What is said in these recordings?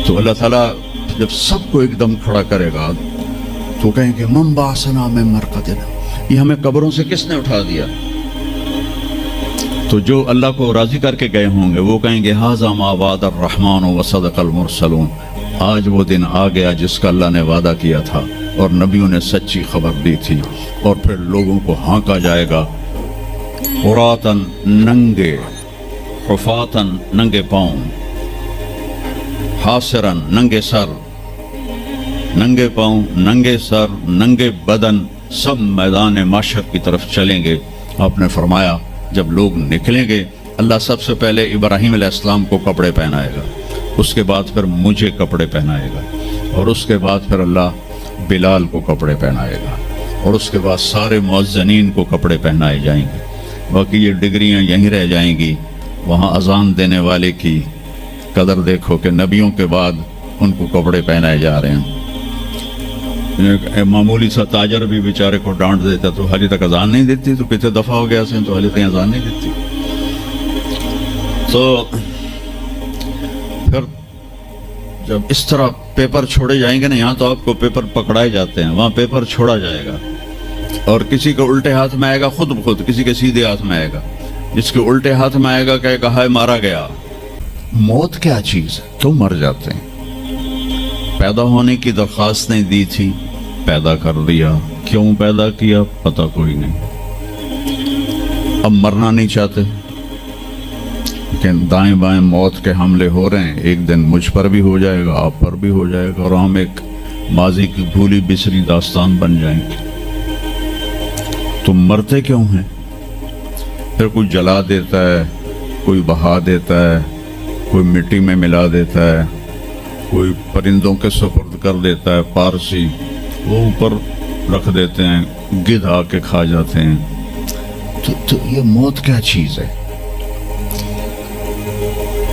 تو اللہ تعالیٰ جب سب کو ایک دم کھڑا کرے گا تو کہیں گے من بعثنا من مرقدنا، یہ ہمیں قبروں سے کس نے اٹھا دیا؟ تو جو اللہ کو راضی کر کے گئے ہوں گے وہ کہیں گے ھذا ما وعد الرحمن وصدق المرسلون، آج وہ دن آ گیا جس کا اللہ نے وعدہ کیا تھا اور نبیوں نے سچی خبر دی تھی۔ اور پھر لوگوں کو ہانکا جائے گا، عراۃً ننگے، حفاۃً ننگے پاؤں، حاسراً ننگے سر، ننگے پاؤں، ننگے سر، ننگے بدن، سب میدان معشر کی طرف چلیں گے۔ آپ نے فرمایا جب لوگ نکلیں گے اللہ سب سے پہلے ابراہیم علیہ السلام کو کپڑے پہنائے گا، اس کے بعد پھر مجھے کپڑے پہنائے گا، اور اس کے بعد پھر اللہ بلال کو کپڑے پہنائے گا، اور اس کے بعد سارے مؤذنین کو کپڑے پہنائے جائیں گے۔ باقی یہ ڈگریاں یہیں رہ جائیں گی۔ وہاں اذان دینے والے کی قدر دیکھو کہ نبیوں کے بعد ان کو کپڑے پہنائے جا رہے ہیں۔ ایک معمولی سا تاجر بھی بیچارے کو ڈانٹ دیتا تو حالی تک اذان نہیں دیتی، تو کتنے دفعہ ہو گیا تو حالی تک اذان نہیں دیتی۔ تو پھر جب اس طرح پیپر چھوڑے جائیں گے نا، یہاں تو آپ کو پیپر پکڑائے جاتے ہیں، وہاں پیپر چھوڑا جائے گا، اور کسی کو الٹے ہاتھ میں آئے گا خود بخود، کسی کے سیدھے ہاتھ میں آئے گا۔ جس کے الٹے ہاتھ میں آئے گا کہے گا ہائے مارا گیا۔ موت کیا چیز ہے؟ تو مر جاتے ہیں۔ پیدا ہونے کی درخواست نہیں دی تھی، پیدا کر دیا، کیوں پیدا کیا پتہ کوئی نہیں۔ اب مرنا نہیں چاہتے لیکن دائیں بائیں موت کے حملے ہو رہے ہیں، ایک دن مجھ پر بھی ہو جائے گا، آپ پر بھی ہو جائے گا، اور ہم ایک ماضی کی بھولی بسری داستان بن جائیں گے۔ تم مرتے کیوں ہیں؟ پھر کوئی جلا دیتا ہے، کوئی بہا دیتا ہے، کوئی مٹی میں ملا دیتا ہے، کوئی پرندوں کے سپرد کر دیتا ہے، پارسی وہ اوپر رکھ دیتے ہیں، گدھ آ کے کھا جاتے ہیں۔ تو یہ موت کیا چیز ہے؟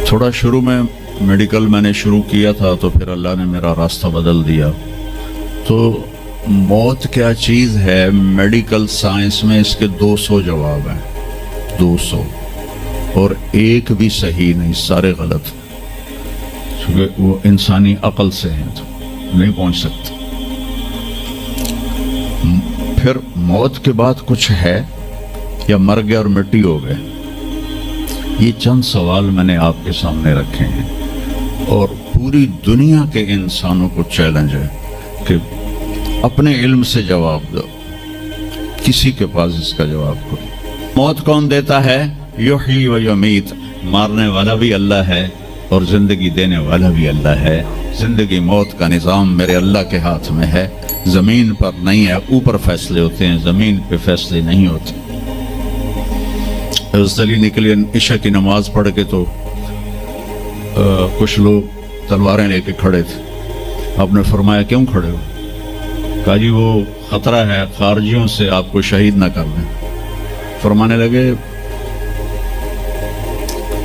تھوڑا شروع میں میڈیکل میں نے شروع کیا تھا تو پھر اللہ نے میرا راستہ بدل دیا۔ تو موت کیا چیز ہے؟ میڈیکل سائنس میں اس کے 200 جواب ہیں، 200، اور ایک بھی صحیح نہیں، سارے غلط، کیونکہ وہ انسانی عقل سے ہیں تو نہیں پہنچ سکتے۔ پھر موت کے بعد کچھ ہے یا مر گئے اور مٹی ہو گئے؟ یہ چند سوال میں نے آپ کے سامنے رکھے ہیں، اور پوری دنیا کے انسانوں کو چیلنج ہے کہ اپنے علم سے جواب دو، کسی کے پاس اس کا جواب کوئی۔ موت کون دیتا ہے؟ یحیی و یمیت، مارنے والا بھی اللہ ہے اور زندگی دینے والا بھی اللہ ہے۔ زندگی موت کا نظام میرے اللہ کے ہاتھ میں ہے، زمین پر نہیں ہے، اوپر فیصلے ہوتے ہیں، زمین پہ فیصلے نہیں ہوتے۔ حضرت علی نکلے عشاء کی نماز پڑھ کے تو کچھ لوگ تلواریں لے کے کھڑے تھے۔ آپ نے فرمایا کیوں کھڑے ہو؟ کہا جی وہ خطرہ ہے خارجیوں سے آپ کو شہید نہ کر دیں۔ فرمانے لگے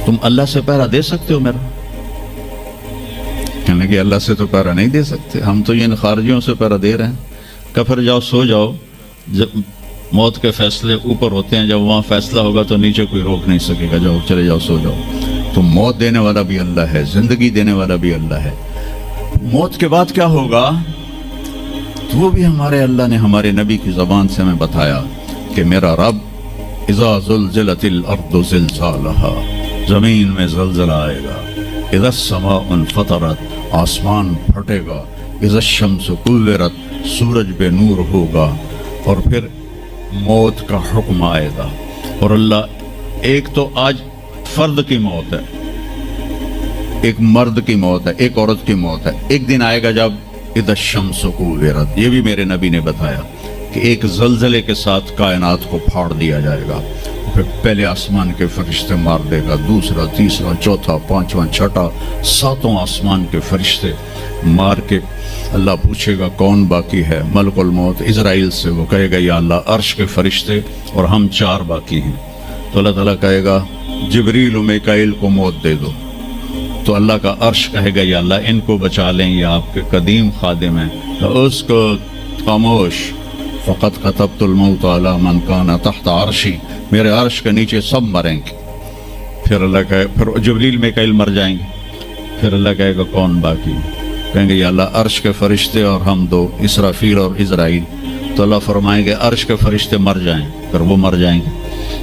تم اللہ سے پہرا دے سکتے ہو میرا؟ کہنے لگے اللہ سے تو پہرا نہیں دے سکتے، ہم تو ان خارجیوں سے پہرا دے رہے ہیں۔ کہ پھر جاؤ سو جاؤ، جب موت کے فیصلے اوپر ہوتے ہیں، جب وہاں فیصلہ ہوگا تو نیچے کوئی روک نہیں سکے گا، جاؤ چلے جاؤ سو جاؤ۔ تو موت دینے والا بھی اللہ ہے، زندگی دینے والا بھی اللہ ہے۔ موت کے بعد کیا ہوگا تو وہ بھی ہمارے اللہ نے ہمارے نبی کی زبان سے ہمیں بتایا کہ میرا رب اذا زلزلت الارض زلزالہا، زمین میں زلزلہ آئے گا، اذا السماء انفطرت، آسمان پھٹے گا، اذا الشمس کورت، سورج بے نور ہوگا، اور پھر موت کا حکم آئے گا۔ اور اللہ ایک تو آج فرد کی موت ہے، ایک مرد کی موت ہے، ایک عورت کی موت ہے، ایک دن آئے گا جب اذا الشمس کورت، یہ بھی میرے نبی نے بتایا کہ ایک زلزلے کے ساتھ کائنات کو پھاڑ دیا جائے گا۔ پھر پہلے آسمان کے فرشتے مار دے گا، دوسرا، تیسرا، چوتھا، پانچواں، چھٹا، ساتوں آسمان کے فرشتے مار کے اللہ پوچھے گا کون باقی ہے؟ ملک الموت اسرائیل سے، وہ کہے گا یا اللہ عرش کے فرشتے اور ہم 4 باقی ہیں۔ تو اللہ تعالیٰ کہے گا جبریل و میکائیل کو موت دے دو، تو اللہ کا عرش کہے گا یا اللہ ان کو بچا لیں، یہ آپ کے قدیم خادم ہیں، تو اس کو خاموش، فقط کتبت الموت علی من کان تحت عرشی، میرے عرش کے نیچے سب مریں گے۔ پھر اللہ کہے، پھر جبریل میکائیل مر جائیں گے، پھر اللہ کہے گا کون باقی؟ کہیں گے یا اللہ عرش کے فرشتے اور ہم دو، اسرافیل اور اسرائیل. تو اللہ فرمائیں گے عرش کے فرشتے مر جائیں، پھر وہ مر جائیں گے.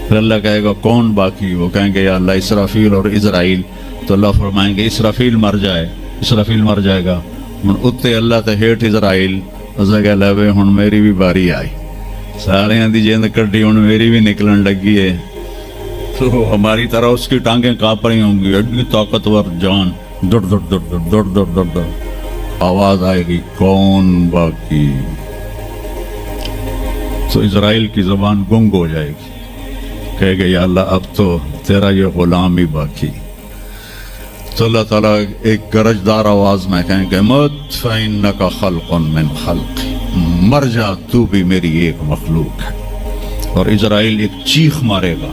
پھر اللہ کہے گا کون باقی؟ وہ کہیں گے یا اللہ اسرافیل اور اسرائیل. تو اللہ فرمائیں گے اسرافیل مر جائے، اسرافیل مر جائے گا. ہن اتنے اللہ تے ہیٹ اسرائیل. اس نے کہا لے ہن میری بھی باری آئی، سارے دی جیند کٹی، ہن میری بھی نکلن لگی ہے. تو ہماری طرح اس کی ٹانگیں کانپ رہی ہوں گی، ایڈی طاقتور جان، دڑ دڑ دڑ دڑ دڑ دڑ دڑ دڑ. آواز آئے گی کون باقی؟ تو اسرائیل کی زبان گنگ ہو جائے گی، کہے گا یا اللہ اب تو تیرا یہ غلام ہی باقی. تو اللہ تعالیٰ ایک گرجدار آواز میں کہیں گے مت فإنک خلق من خلق، مر جا تو بھی میری ایک مخلوق ہے. اور اسرائیل ایک چیخ مارے گا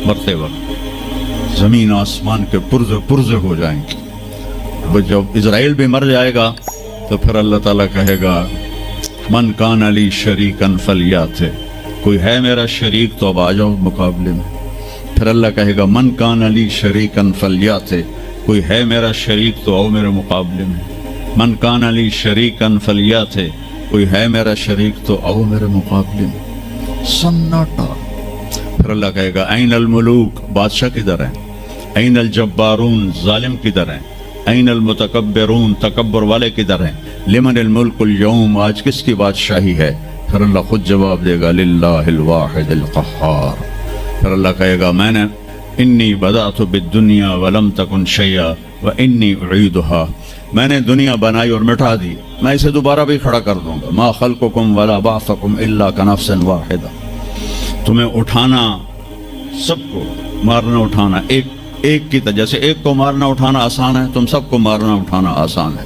مرتے وقت، زمین آسمان کے پرزے پرزے ہو جائیں گے. جب اسرائیل بھی مر جائے گا تو پھر اللہ تعالیٰ کہے گا من کان علی شریکن فلیات، کوئی ہے میرا شریک تو اب آ جاؤ مقابلے میں. پھر اللہ کہے گا من کان علی شریکن فلیات، کوئی ہے میرا شریک تو آؤ میرے مقابلے میں. من کان علی شریکن فلیات، کوئی ہے میرا شریک تو آؤ میرے مقابلے میں. سناٹا. پھر اللہ کہے گا این الملوک، بادشاہ کدھر ہیں؟ این الجبارون، ظالم کدھر ہیں؟ این المتکبرون، تکبر والے کدھر ہیں؟ لمن الملک اليوم، آج کس کی بادشاہی ہے؟ پھر اللہ خود جواب دے گا للہ الواحد القہار. پھر اللہ کہے گا میں نے انی بدأت بالدنیا ولم تکن شیئا وانی اعیدہا، میں نے دنیا بنائی اور مٹا دی، میں اسے دوبارہ بھی کھڑا کر دوں گا. ما خلقکم ولا بعثکم الا کنفس واحدہ، تمہیں اٹھانا، سب کو مارنا اٹھانا ایک کی طرح، جیسے ایک کو مارنا اٹھانا آسان ہے، تم سب کو مارنا اٹھانا آسان ہے.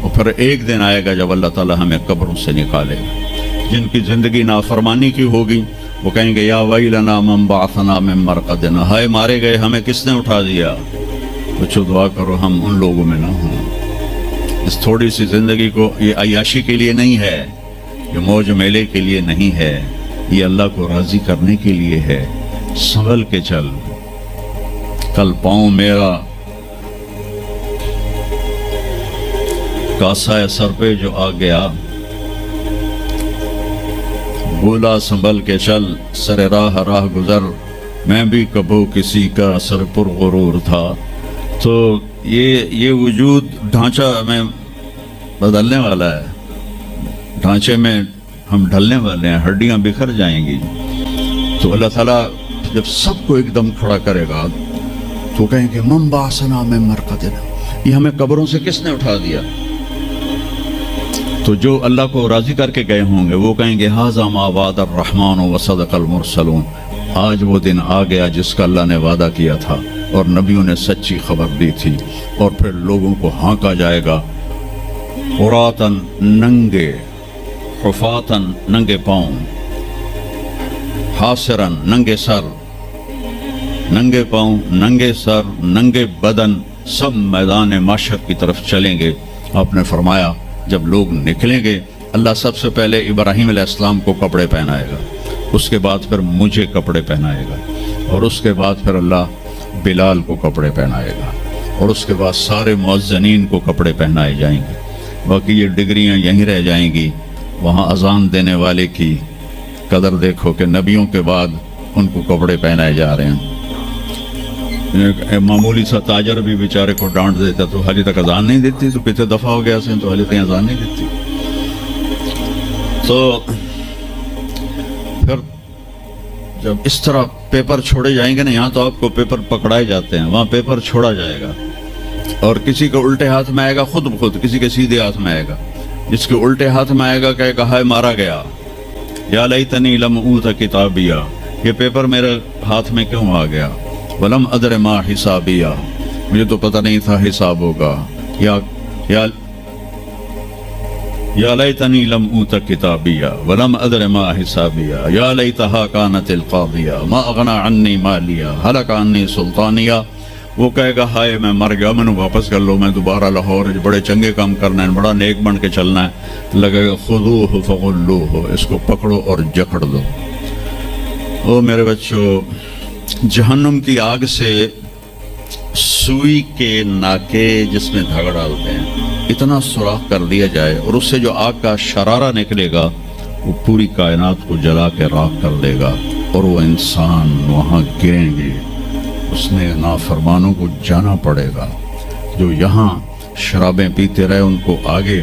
اور پھر ایک دن آئے گا جب اللہ تعالیٰ ہمیں قبروں سے نکالے گا. جن کی زندگی نافرمانی کی ہوگی وہ کہیں گے یا ویلنا من بعثنا من مرقدنا، ہائے مارے گئے ہمیں کس نے اٹھا دیا. کچھ دعا کرو ہم ان لوگوں میں نہ ہوں. اس تھوڑی سی زندگی کو یہ عیاشی کے لیے نہیں ہے، یہ موج میلے کے لیے نہیں ہے، یہ اللہ کو راضی کرنے کے لیے ہے. سنبھل کے چل، کل پاؤں میرا کاسا سر پہ جو آ گیا، بولا سنبھل کے چل سر راہ راہ گزر، میں بھی کبھو کسی کا سر پر غرور تھا. تو یہ وجود ڈھانچہ میں بدلنے والا ہے، ڈھانچے میں ہم ڈھلنے والے ہیں، ہڈیاں بکھر جائیں گی. تو اللہ تعالیٰ جب سب کو ایک دم کھڑا کرے گا تو کہیں گے من بعثنا من مرقدنا، یہ ہمیں قبروں سے کس نے اٹھا دیا. تو جو اللہ کو راضی کر کے گئے ہوں گے وہ کہیں گے ھذا ما وعد الرحمن وصدق المرسلون، آج وہ دن آ گیا جس کا اللہ نے وعدہ کیا تھا اور نبیوں نے سچی خبر دی تھی. اور پھر لوگوں کو ہانکا جائے گا عراۃً، ننگے، حفاۃً، ننگے پاؤں، حاسراً، ننگے سر، ننگے پاؤں، ننگے سر، ننگے بدن، سب میدان محشر کی طرف چلیں گے. آپ نے فرمایا جب لوگ نکلیں گے اللہ سب سے پہلے ابراہیم علیہ السلام کو کپڑے پہنائے گا، اس کے بعد پھر مجھے کپڑے پہنائے گا، اور اس کے بعد پھر اللہ بلال کو کپڑے پہنائے گا، اور اس کے بعد سارے مؤذنین کو کپڑے پہنائے جائیں گے. باقی یہ ڈگریاں یہیں رہ جائیں گی. وہاں اذان دینے والے کی قدر دیکھو کہ نبیوں کے بعد ان کو کپڑے پہنائے جا رہے ہیں. ایک معمولی سا تاجر بھی بیچارے کو ڈانٹ دیتا تو حالی تک اذان نہیں دیتی، تو کتنے دفعہ ہو گیا سے تو حالی تک اذان نہیں دیتی. تو پھر جب اس طرح پیپر چھوڑے جائیں گے نا، یہاں تو آپ کو پیپر پکڑائے جاتے ہیں، وہاں پیپر چھوڑا جائے گا، اور کسی کے الٹے ہاتھ میں آئے گا خود بخود، کسی کے سیدھے ہاتھ میں آئے گا. جس کے الٹے ہاتھ میں آئے گا کہے گا ہائے مارا گیا، یا لیتنی لم اوت کتابیہ، یہ پیپر میرے ہاتھ میں کیوں آ گیا. ولم ادر ما حسابیہ، مجھے تو پتہ نہیں تھا حساب ہوگا. یا لیتنی لم اوت کتابیہ ولم ادر ما حسابیہ، یا لیتہا کانت القاضیہ ما اغنی عنی مالیہ ہلک عنی سلطانیہ. وہ کہے گا ہائے میں مر گیا، میں نے واپس کر لو، میں دوبارہ لاہور بڑے چنگے کام کرنا ہے، بڑا نیک بن کے چلنا ہے. لگے گا خذوہ فغلوہ، اس کو پکڑو اور جکڑ دو. او میرے بچوں، جہنم کی آگ سے سوئی کے ناکے جس میں دھاگا ڈالتے ہیں اتنا سوراخ کر دیا جائے اور اس سے جو آگ کا شرارہ نکلے گا وہ پوری کائنات کو جلا کے راکھ کر دے گا اور وہ انسان وہاں گریں گے. اس نے نافرمانوں کو جانا پڑے گا. جو یہاں شرابیں پیتے رہے ان کو آگے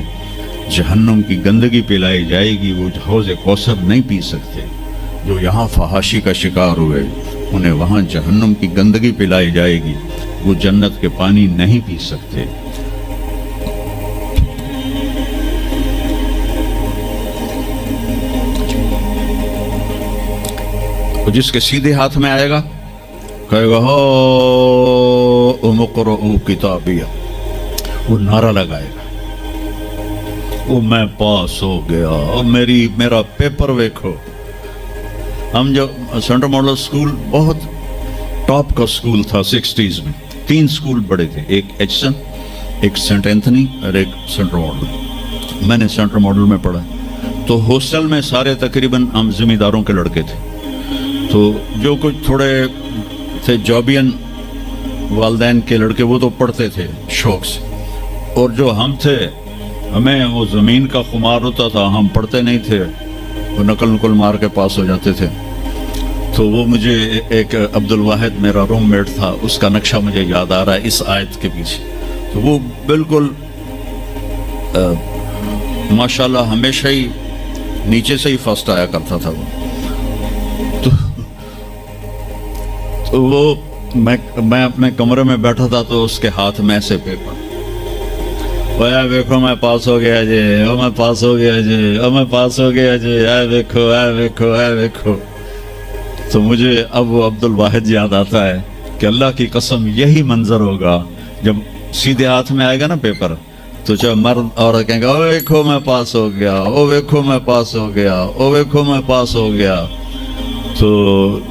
جہنم کی گندگی پلائی جائے گی. وہ حوض کوثر نہیں پی سکتے. جو یہاں فحاشی کا شکار ہوئے انہیں وہاں جہنم کی گندگی پلائی جائے گی. وہ جنت کے پانی نہیں پی سکتے. جس کے سیدھے ہاتھ میں آئے گا کہے گا ہو مقرؤ کتابیہ. وہ نعرہ لگائے گا وہ میں پاس ہو گیا اور میرا پیپر ویکھو. ہم جو سینٹرل ماڈل اسکول بہت ٹاپ کا اسکول تھا 60s میں. 3 اسکول بڑے تھے, ایک ایچسن, ایک سینٹ اینتھنی اور ایک سینٹرل ماڈل. میں نے سینٹرل ماڈل میں پڑھا. تو ہاسٹل میں سارے تقریباً ہم زمینداروں کے لڑکے تھے. تو جو کچھ تھوڑے تھے جابین والدین کے لڑکے وہ تو پڑھتے تھے شوق سے, اور جو ہم تھے ہمیں وہ زمین کا خمار ہوتا تھا, ہم پڑھتے نہیں تھے, وہ نقل مار کے پاس ہو جاتے تھے. تو وہ مجھے ایک عبد الواحد میرا روم میٹ تھا, اس کا نقشہ مجھے یاد آ رہا ہے اس آیت کے پیچھے. تو وہ بالکل ماشاءاللہ ہمیشہ ہی نیچے سے ہی فرسٹ آیا کرتا تھا. وہ تو وہ میں اپنے کمرے میں بیٹھا تھا تو اس کے ہاتھ میں ایسے پیپر, دیکھو میں پاس ہو گیا جی, او میں پاس ہو گیا جی, او میں پاس ہو گیا جی, اے دیکھو اے دیکھو اے دیکھو. تو مجھے اب وہ عبد الواحد یاد آتا ہے کہ اللہ کی قسم یہی منظر ہوگا جب سیدھے ہاتھ میں آئے گا نا پیپر. تو جب مرد عورت کہیں گے او دیکھو میں پاس ہو گیا, او دیکھو میں پاس ہو گیا, او دیکھو میں پاس ہو گیا. تو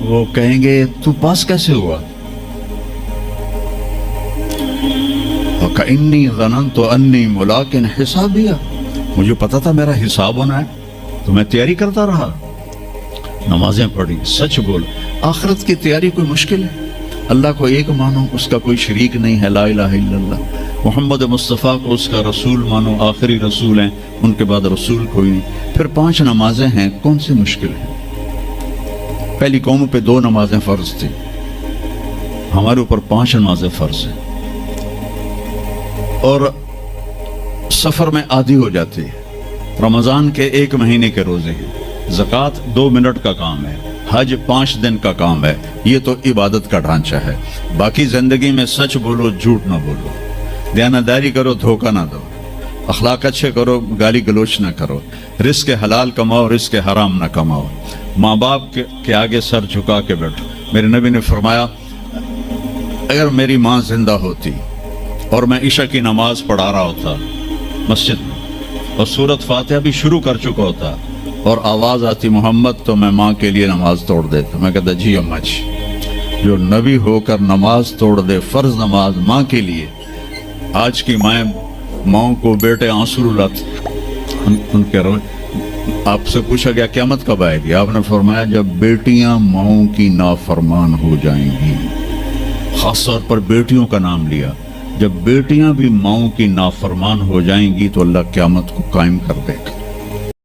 وہ کہیں گے تو پاس کیسے ہوا؟ وَكَإِنِّي ظَنَنْتُ أَنِّي مُلَاقٍ حِسَابِيَهْ. مجھے پتا تھا میرا حساب ہونا ہے تو میں تیاری کرتا رہا, نمازیں پڑھی. سچ بول, آخرت کی تیاری کوئی مشکل ہے؟ اللہ کو ایک مانو, اس کا کوئی شریک نہیں ہے, لا الہ الا اللہ. محمد مصطفیٰ کو اس کا رسول مانو, آخری رسول ہیں, ان کے بعد رسول کوئی نہیں. پھر 5 نمازیں ہیں, کون سی مشکل ہے؟ پہلی قوم پہ 2 نمازیں فرض تھی, ہمارے اوپر 5 نمازیں فرض ہیں. اور سفر میں عادی ہو جاتی ہے. رمضان کے 1 مہینے کے روزے ہیں, زکوٰۃ 2 منٹ کا کام ہے, حج 5 دن کا کام ہے. یہ تو عبادت کا ڈھانچہ ہے. باقی زندگی میں سچ بولو, جھوٹ نہ بولو, دیانتداری کرو, دھوکہ نہ دو, اخلاق اچھے کرو, گالی گلوچ نہ کرو, رزق حلال کماؤ, رزق حرام نہ کماؤ, ماں باپ کے آگے سر جھکا کے بیٹھو. میرے نبی نے فرمایا اگر میری ماں زندہ ہوتی اور میں عشاء کی نماز پڑھا رہا ہوتا مسجد میں اور سورۃ فاتحہ بھی شروع کر چکا ہوتا اور آواز آتی محمد, تو میں ماں کے لیے نماز توڑ دیتا. میں کہتا جی اماں جی. جو نبی ہو کر نماز توڑ دے, فرض نماز ماں کے لیے. آج کی ماں کو بیٹے آنسو رلاتے ان کے روئے. آپ سے پوچھا گیا قیامت کب آئے گی؟ آپ نے فرمایا جب بیٹیاں ماؤں کی نافرمان ہو جائیں گی. خاص طور پر بیٹیوں کا نام لیا. جب بیٹیاں بھی ماؤں کی نافرمان ہو جائیں گی تو اللہ قیامت کو قائم کر دے گا.